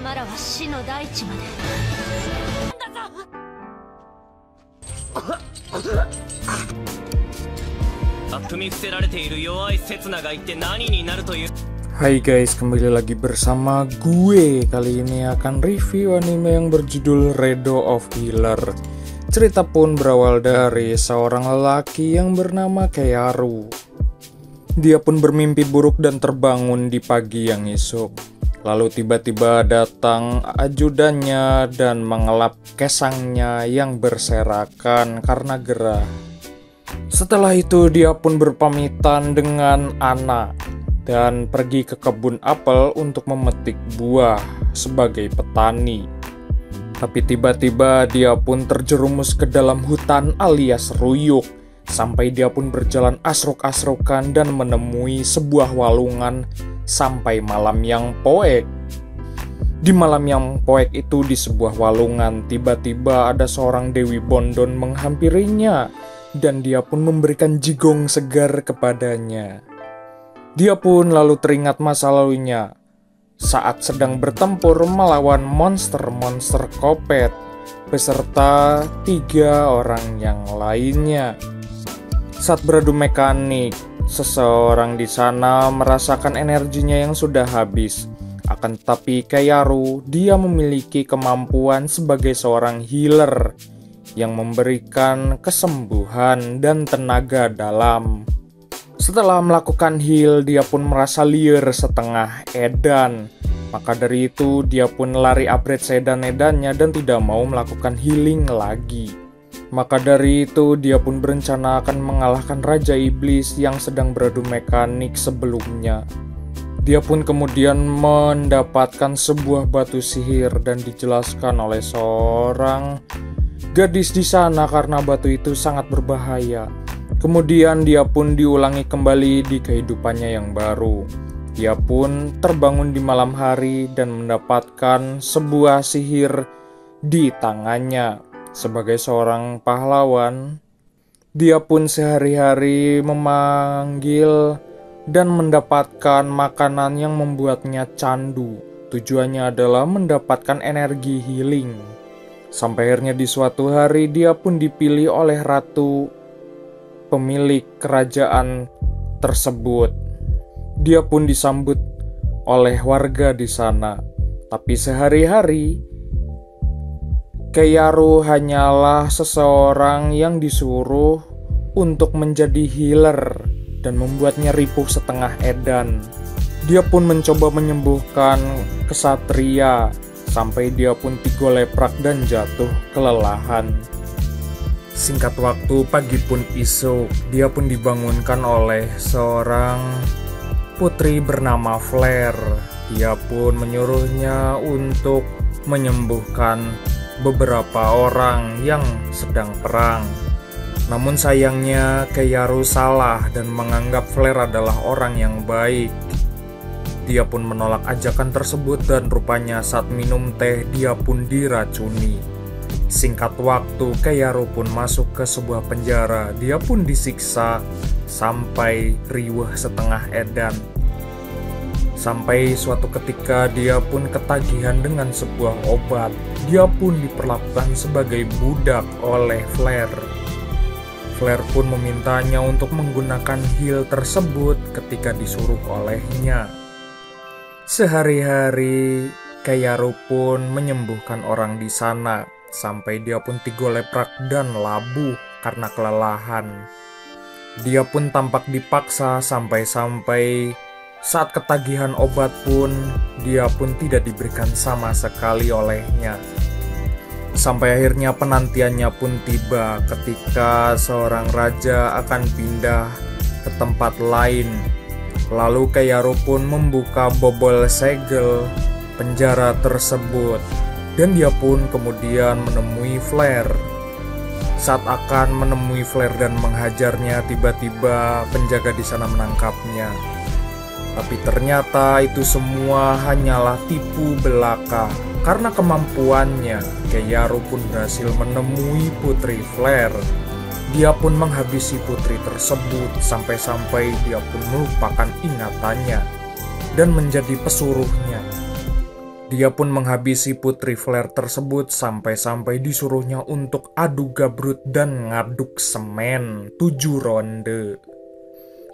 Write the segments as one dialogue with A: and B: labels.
A: 様らは死の大地まで。
B: 踏み伏せられている弱い刹那が一体何になるという。
C: Hai guys, kembali lagi bersama gue. Kali ini akan review anime yang berjudul Redo of Healer. Cerita pun berawal dari seorang lelaki yang bernama Keiaru. Dia pun bermimpi buruk dan terbangun di pagi yang esok. Lalu tiba-tiba datang ajudannya dan mengelap kesangnya yang berserakan karena gerah. Setelah itu dia pun berpamitan dengan Ana dan pergi ke kebun apel untuk memetik buah sebagai petani. Tapi tiba-tiba dia pun terjerumus ke dalam hutan alias ruyuk, sampai dia pun berjalan asruk-asrukan dan menemui sebuah walungan sampai malam yang poek. Di malam yang poek itu, di sebuah walungan, tiba-tiba ada seorang Dewi Bondon menghampirinya dan dia pun memberikan jigong segar kepadanya. Dia pun lalu teringat masa lalunya saat sedang bertempur melawan monster-monster kopet beserta 3 orang yang lainnya. Saat beradu mekanik, seseorang di sana merasakan energinya yang sudah habis. Akan tetapi Keiaru, dia memiliki kemampuan sebagai seorang healer yang memberikan kesembuhan dan tenaga dalam. Setelah melakukan heal, dia pun merasa liar setengah edan. Maka dari itu, dia pun lari upgrade sedan-edannya dan tidak mau melakukan healing lagi. Maka dari itu, dia pun berencana akan mengalahkan Raja Iblis yang sedang beradu mekanik sebelumnya. Dia pun kemudian mendapatkan sebuah batu sihir dan dijelaskan oleh seorang gadis di sana karena batu itu sangat berbahaya. Kemudian dia pun diulangi kembali di kehidupannya yang baru. Dia pun terbangun di malam hari dan mendapatkan sebuah sihir di tangannya. Sebagai seorang pahlawan, dia pun sehari-hari memanggil dan mendapatkan makanan yang membuatnya candu. Tujuannya adalah mendapatkan energi healing. Sampai akhirnya di suatu hari dia pun dipilih oleh ratu pemilik kerajaan tersebut. Dia pun disambut oleh warga di sana. Tapi sehari-hari Keiaru hanyalah seseorang yang disuruh untuk menjadi healer dan membuatnya ripuh setengah edan. Dia pun mencoba menyembuhkan kesatria sampai dia pun tigoleprak dan jatuh kelelahan. Singkat waktu, pagi pun esok, dia pun dibangunkan oleh seorang putri bernama Flare. Dia pun menyuruhnya untuk menyembuhkan beberapa orang yang sedang perang. Namun sayangnya Keiaru salah dan menganggap Flare adalah orang yang baik. Dia pun menolak ajakan tersebut dan rupanya saat minum teh dia pun diracuni. Singkat waktu, Keiaru pun masuk ke sebuah penjara. Dia pun disiksa sampai riweuh setengah edan. Sampai suatu ketika dia pun ketagihan dengan sebuah obat. Dia pun diperlakukan sebagai budak oleh Flare. Flare pun memintanya untuk menggunakan heal tersebut ketika disuruh olehnya. Sehari-hari, Keiaru pun menyembuhkan orang di sana, sampai dia pun tigoleprak dan labuh karena kelelahan. Dia pun tampak dipaksa sampai-sampai saat ketagihan obat pun, dia pun tidak diberikan sama sekali olehnya. Sampai akhirnya penantiannya pun tiba ketika seorang raja akan pindah ke tempat lain. Lalu Keiaru pun membuka bobol segel penjara tersebut dan dia pun kemudian menemui Flare. Saat akan menemui Flare dan menghajarnya, tiba-tiba penjaga di sana menangkapnya. Tapi ternyata itu semua hanyalah tipu belaka. Karena kemampuannya, Keiaru pun berhasil menemui putri Flare. Dia pun menghabisi putri tersebut sampai-sampai dia pun melupakan ingatannya dan menjadi pesuruhnya. Dia pun menghabisi Putri Flare tersebut sampai-sampai disuruhnya untuk adu gabrut dan ngaduk semen 7 ronde.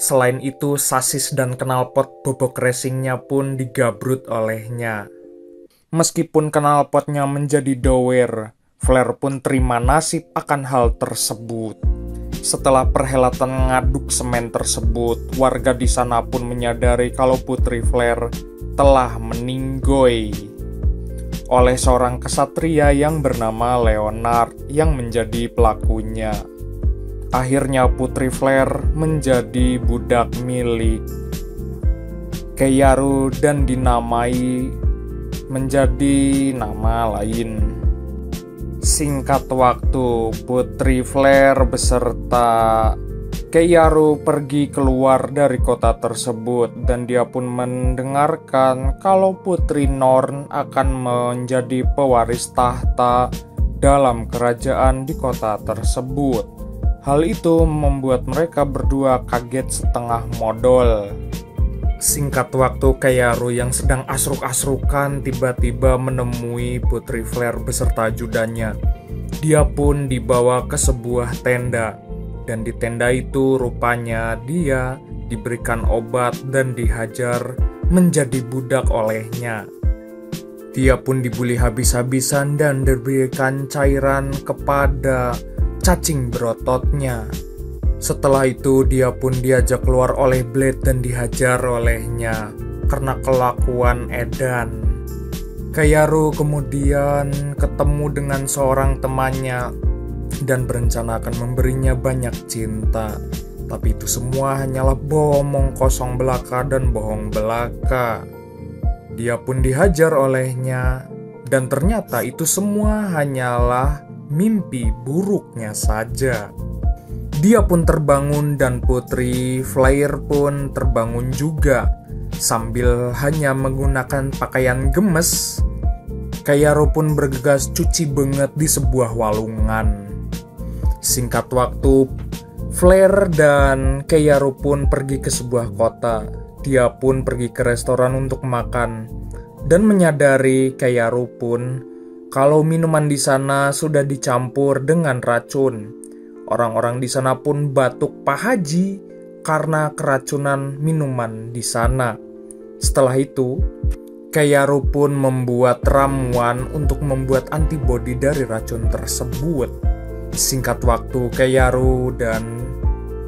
C: Selain itu, sasis dan knalpot bobok racingnya pun digabrut olehnya. Meskipun knalpotnya menjadi dower, Flare pun terima nasib akan hal tersebut. Setelah perhelatan ngaduk semen tersebut, warga di sana pun menyadari kalau Putri Flare telah meninggoy oleh seorang kesatria yang bernama Leonard yang menjadi pelakunya. Akhirnya Putri Flare menjadi budak milik Keiyaru dan dinamai menjadi nama lain. Singkat waktu, Putri Flare beserta Keiyaru pergi keluar dari kota tersebut dan dia pun mendengarkan kalau Putri Norn akan menjadi pewaris tahta dalam kerajaan di kota tersebut. Hal itu membuat mereka berdua kaget setengah modal. Singkat waktu, Keiyaru yang sedang asruk-asrukan tiba-tiba menemui Putri Flare beserta ajudannya. Dia pun dibawa ke sebuah tenda. Dan di tenda itu rupanya dia diberikan obat dan dihajar menjadi budak olehnya. Dia pun dibuli habis-habisan dan diberikan cairan kepada cacing berototnya. Setelah itu dia pun diajak keluar oleh Blade dan dihajar olehnya karena kelakuan edan. Keiyaru kemudian ketemu dengan seorang temannya dan berencana akan memberinya banyak cinta. Tapi itu semua hanyalah bohong kosong belaka dan bohong belaka. Dia pun dihajar olehnya dan ternyata itu semua hanyalah mimpi buruknya saja. Dia pun terbangun dan Putri Flare pun terbangun juga. Sambil hanya menggunakan pakaian gemes, Keiyaru pun bergegas cuci banget di sebuah walungan. Singkat waktu, Flare dan Keiyaru pun pergi ke sebuah kota. Dia pun pergi ke restoran untuk makan dan menyadari Keiyaru pun kalau minuman di sana sudah dicampur dengan racun. Orang-orang di sana pun batuk Pak Haji karena keracunan minuman di sana. Setelah itu, Keiyaru pun membuat ramuan untuk membuat antibodi dari racun tersebut. Singkat waktu, Keiyaru dan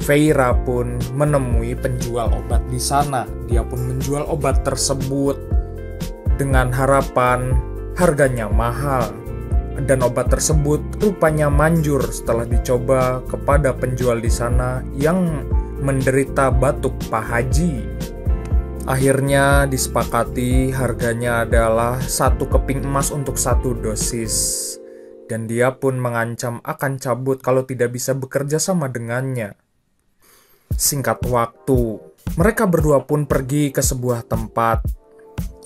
C: Feyre pun menemui penjual obat di sana. Dia pun menjual obat tersebut dengan harapan harganya mahal. Dan obat tersebut rupanya manjur setelah dicoba kepada penjual di sana yang menderita batuk Pak Haji. Akhirnya disepakati harganya adalah 1 keping emas untuk 1 dosis. Dan dia pun mengancam akan cabut kalau tidak bisa bekerja sama dengannya. Singkat waktu, mereka berdua pun pergi ke sebuah tempat.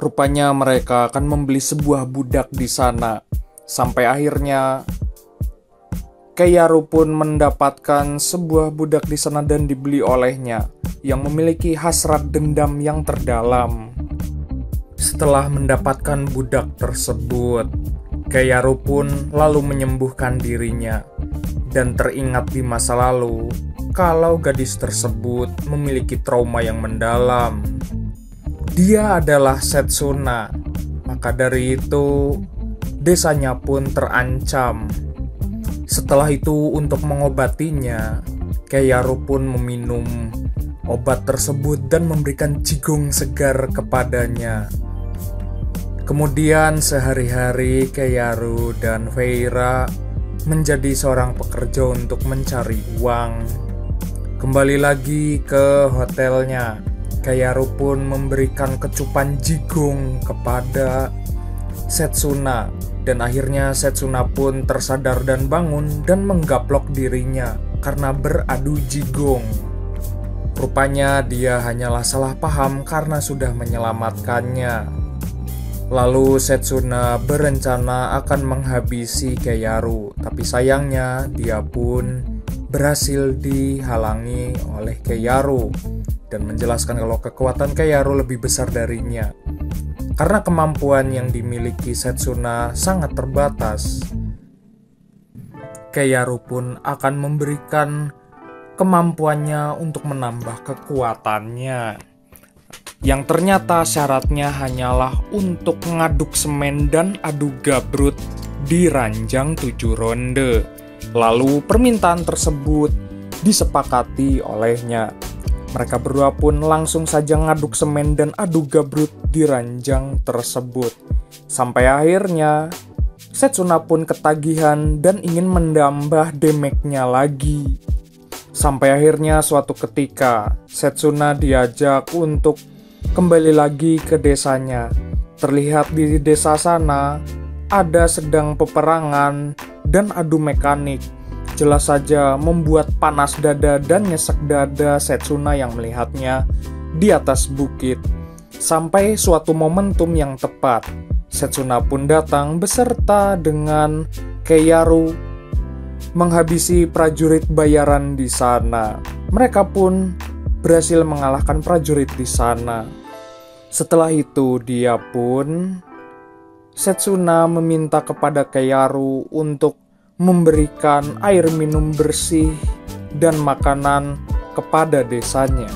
C: Rupanya mereka akan membeli sebuah budak di sana. Sampai akhirnya Keiyaru pun mendapatkan sebuah budak di sana dan dibeli olehnya yang memiliki hasrat dendam yang terdalam. Setelah mendapatkan budak tersebut, Keiyaru pun lalu menyembuhkan dirinya dan teringat di masa lalu kalau gadis tersebut memiliki trauma yang mendalam. Dia adalah Setsuna, maka dari itu desanya pun terancam. Setelah itu untuk mengobatinya, Keiyaru pun meminum obat tersebut dan memberikan jigong segar kepadanya. Kemudian sehari-hari Keiyaru dan Feyre menjadi seorang pekerja untuk mencari uang. Kembali lagi ke hotelnya, Keiyaru pun memberikan kecupan jigong kepada Setsuna. Dan akhirnya Setsuna pun tersadar dan bangun dan menggaplok dirinya karena beradu jigong. Rupanya dia hanyalah salah paham karena sudah menyelamatkannya. Lalu Setsuna berencana akan menghabisi Keiyaru, tapi sayangnya dia pun berhasil dihalangi oleh Keiyaru dan menjelaskan kalau kekuatan Keiyaru lebih besar darinya. Karena kemampuan yang dimiliki Setsuna sangat terbatas, Keiyaru pun akan memberikan kemampuannya untuk menambah kekuatannya. Yang ternyata syaratnya hanyalah untuk ngaduk semen dan adu gabrut di ranjang 7 ronde. Lalu permintaan tersebut disepakati olehnya. Mereka berdua pun langsung saja ngaduk semen dan adu gabrut di ranjang tersebut. Sampai akhirnya Setsuna pun ketagihan dan ingin menambah damage-nya lagi. Sampai akhirnya suatu ketika Setsuna diajak untuk kembali lagi ke desanya. Terlihat di desa sana ada sedang peperangan dan adu mekanik. Jelas saja membuat panas dada dan nyesek dada Setsuna yang melihatnya di atas bukit. Sampai suatu momentum yang tepat, Setsuna pun datang beserta dengan Keiyaru menghabisi prajurit bayaran di sana. Mereka pun berhasil mengalahkan prajurit di sana. Setelah itu Setsuna meminta kepada Keiyaru untuk memberikan air minum bersih dan makanan kepada desanya.